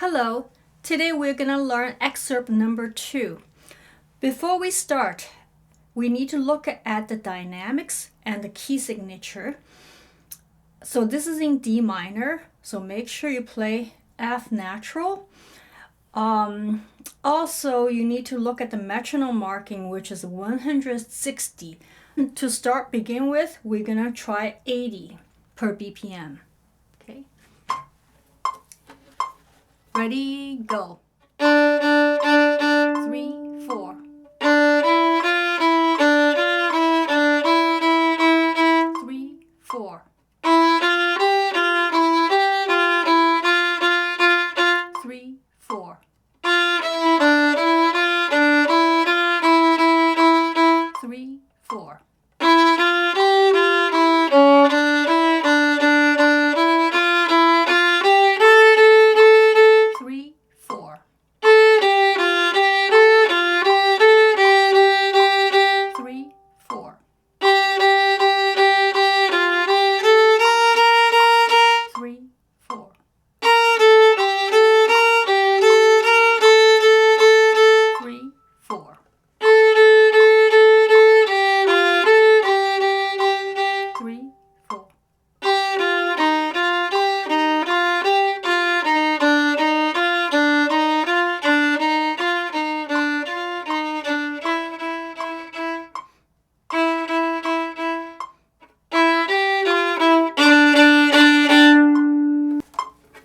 Hello, today we're going to learn excerpt number 2. Before we start, we need to look at the dynamics and the key signature. So this is in D minor, so make sure you play F natural. Also, you need to look at the metronome marking, which is 160. To begin with, we're going to try 80 per BPM. Okay. Ready, go. 3, 4. 3, 4. 3, 4. 3, 4. 3, 4. 3, 4. 3, 4. 3, 4. 3, 4.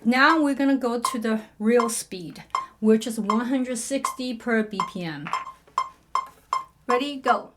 Now we're going to go to the real speed, which is 160 per BPM. Ready, go.